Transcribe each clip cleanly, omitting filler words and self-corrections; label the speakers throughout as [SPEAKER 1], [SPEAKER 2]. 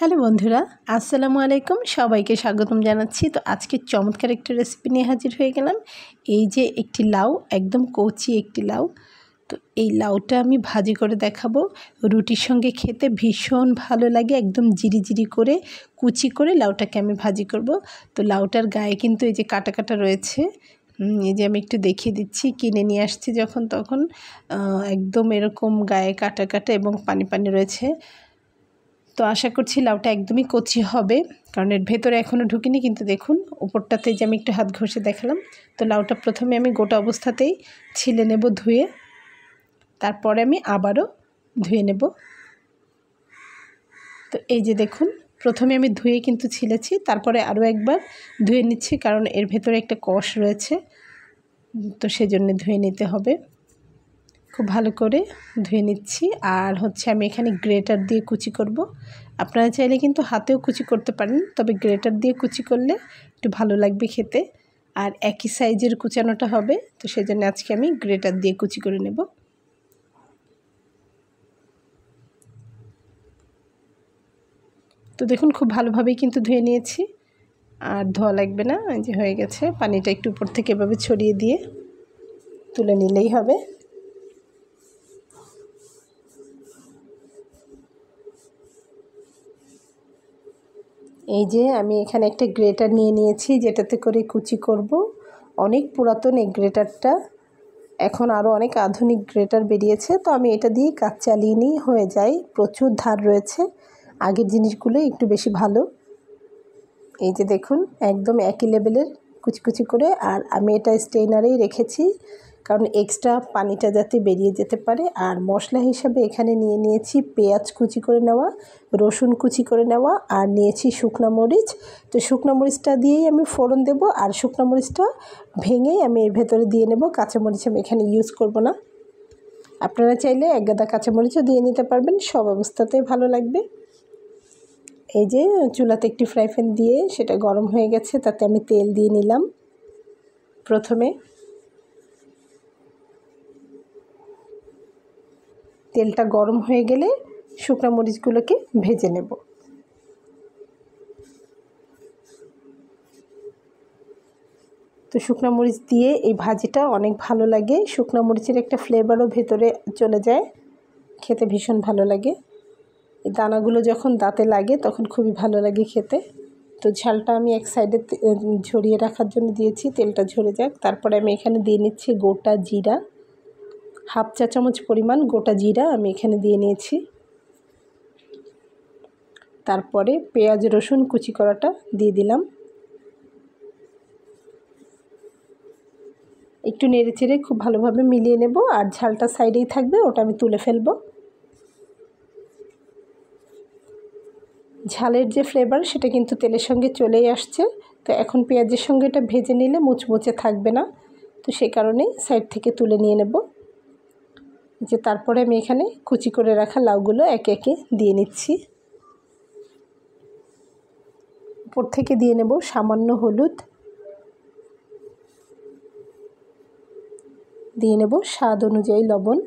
[SPEAKER 1] Hello বন্ধুরা, আসসালামু আলাইকুম। সবাইকে স্বাগতম জানাচ্ছি। তো আজকে চমৎকার একটা রেসিপি নিয়ে হাজির হয়ে গেলাম। এই যে একটি লাউ, একদম কচি একটি লাউ। তো এই লাউটা আমি ভাজি করে দেখাবো। রুটির সঙ্গে খেতে ভীষণ ভালো লাগে। একদম জিরি জিরি করে কুচি করে লাউটাকে আমি ভাজি করব। তো লাউটার গায়ে কিন্তু এই যে কাটা কাটা রয়েছে। এই যে আমি একটু দেখিয়ে দিচ্ছি, কিনে নিয়ে আসছি যখন তখন একদম এরকম গায়ে কাটা কাটা এবং পানি পানি রয়েছে। তো আশা করছি লাউটা একদমই কচি হবে, কারণ এর ভেতরে এখনও ঢুকিনি। কিন্তু দেখুন উপরটাতে যে আমি একটু হাত ঘষে দেখালাম। তো লাউটা প্রথমে আমি গোটা অবস্থাতেই ছিলে নেব ধুয়ে, তারপরে আমি আবারও ধুয়ে নেব। তো এই যে দেখুন, প্রথমে আমি ধুয়ে কিন্তু ছিলেছি, তারপরে আরও একবার ধুয়ে নিচ্ছি, কারণ এর ভেতরে একটা কষ রয়েছে, তো সেজন্য ধুয়ে নিতে হবে। খুব ভালো করে ধুয়ে নিচ্ছি। আর আমি এখানে গ্রেটার দিয়ে কুচি করব। আপনারা চাইলে কিন্তু হাতেও কুচি করতে পারেন, তবে গ্রেটার দিয়ে কুচি করলে একটু ভালো লাগবে খেতে, আর একই সাইজের কুচানোটা হবে। তো সেজন্য আজকে আমি গ্রেটার দিয়ে কুচি করে নেব। তো দেখুন খুব ভালোভাবেই কিন্তু ধুয়ে নিয়েছি, আর ধোয়া লাগবে না। এই যে হয়ে গেছে। পানিটা একটু উপর থেকে এভাবে ছড়িয়ে দিয়ে তুলে নিলেই হবে। এই যে আমি এখানে একটা গ্রেটার নিয়ে নিয়েছি, যেটাতে করে কুচি করব। অনেক পুরাতন এই গ্রেটারটা, এখন আরও অনেক আধুনিক গ্রেটার বেরিয়েছে। তো আমি এটা দিয়ে কাজ চালিয়ে নিই, হয়ে যায়। প্রচুর ধার রয়েছে, আগের জিনিসগুলো একটু বেশি ভালো। এই যে দেখুন একদম একই লেভেলের কুচি কুচি করে। আর আমি এটা স্ট্রেনারেই রেখেছি, কারণ এক্সট্রা পানিটা যাতে বেরিয়ে যেতে পারে। আর মশলা হিসাবে এখানে নিয়ে নিয়েছি পেঁয়াজ কুচি করে নেওয়া, রসুন কুচি করে নেওয়া, আর নিয়েছি শুকনো মরিচ। তো শুকনো মরিচটা দিয়েই আমি ফোড়ন দেব, আর শুকনো মরিচটা ভেঙেই আমি এর ভেতরে দিয়ে নেব। কাঁচামরিচ আমি এখানে ইউজ করব না। আপনারা চাইলে এক গাদা কাঁচামরিচও দিয়ে নিতে পারবেন, সব অবস্থাতেই ভালো লাগবে। এই যে চুলাতে একটি ফ্রাই প্যান দিয়ে সেটা গরম হয়ে গেছে, তাতে আমি তেল দিয়ে নিলাম। প্রথমে তেলটা গরম হয়ে গেলে শুকনো মরিচগুলোকে ভেজে নেব। তো শুকনো মরিচ দিয়ে এই ভাজিটা অনেক ভালো লাগে। শুকনো মরিচের একটা ফ্লেভারও ভেতরে চলে যায়, খেতে ভীষণ ভালো লাগে। এই দানাগুলো যখন দাঁতে লাগে তখন খুবই ভালো লাগে খেতে। তো ঝালটা আমি এক সাইডে ঝরিয়ে রাখার জন্য দিয়েছি, তেলটা ঝরে যাক। তারপরে আমি এখানে দিয়ে নিচ্ছি গোটা জিরা, হাফ চা চামচ পরিমাণ গোটা জিরা আমি এখানে দিয়ে নিয়েছি। তারপরে পেঁয়াজ রসুন কুচি করাটা দিয়ে দিলাম। একটু নেড়ে চেড়ে খুব ভালোভাবে মিলিয়ে নেব, আর ঝালটা সাইডেই থাকবে, ওটা আমি তুলে ফেলবো। ঝালের যে ফ্লেভার সেটা কিন্তু তেলের সঙ্গে চলেই আসছে। তো এখন পেঁয়াজের সঙ্গে এটা ভেজে নিলে মুচমুচে থাকবে না, তো সেই কারণেই সাইড থেকে তুলে নিয়ে নেব। যে তারপরে আমি এখানে কুচি করে রাখা লাউগুলো একে একে দিয়ে নিচ্ছি। উপর থেকে দিয়ে নেব সামান্য হলুদ, দিয়ে নেব স্বাদ অনুযায়ী লবণ।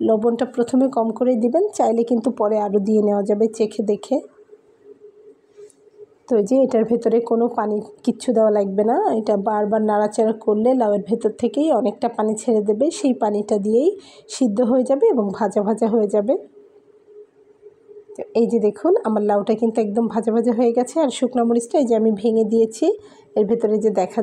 [SPEAKER 1] লবণটা প্রথমে কম করে দিবেন, চাইলে কিন্তু পরে আরও দিয়ে নেওয়া যাবে চেখে দেখে। তো যে এটার ভেতরে কোনো পানি কিচ্ছু দেওয়া লাগবে না, এটা বারবার নাড়াচাড়া করলে লাউয়ের ভেতর থেকেই অনেকটা পানি ছেড়ে দেবে, সেই পানিটা দিয়েই সিদ্ধ হয়ে যাবে এবং ভাজা ভাজা হয়ে যাবে। তো এই যে দেখুন আমার লাউটা কিন্তু একদম ভাজা ভাজা হয়ে গেছে। আর শুকনো মরিচটা এই যে আমি ভেঙে দিয়েছি, এর ভেতরে যে দেখা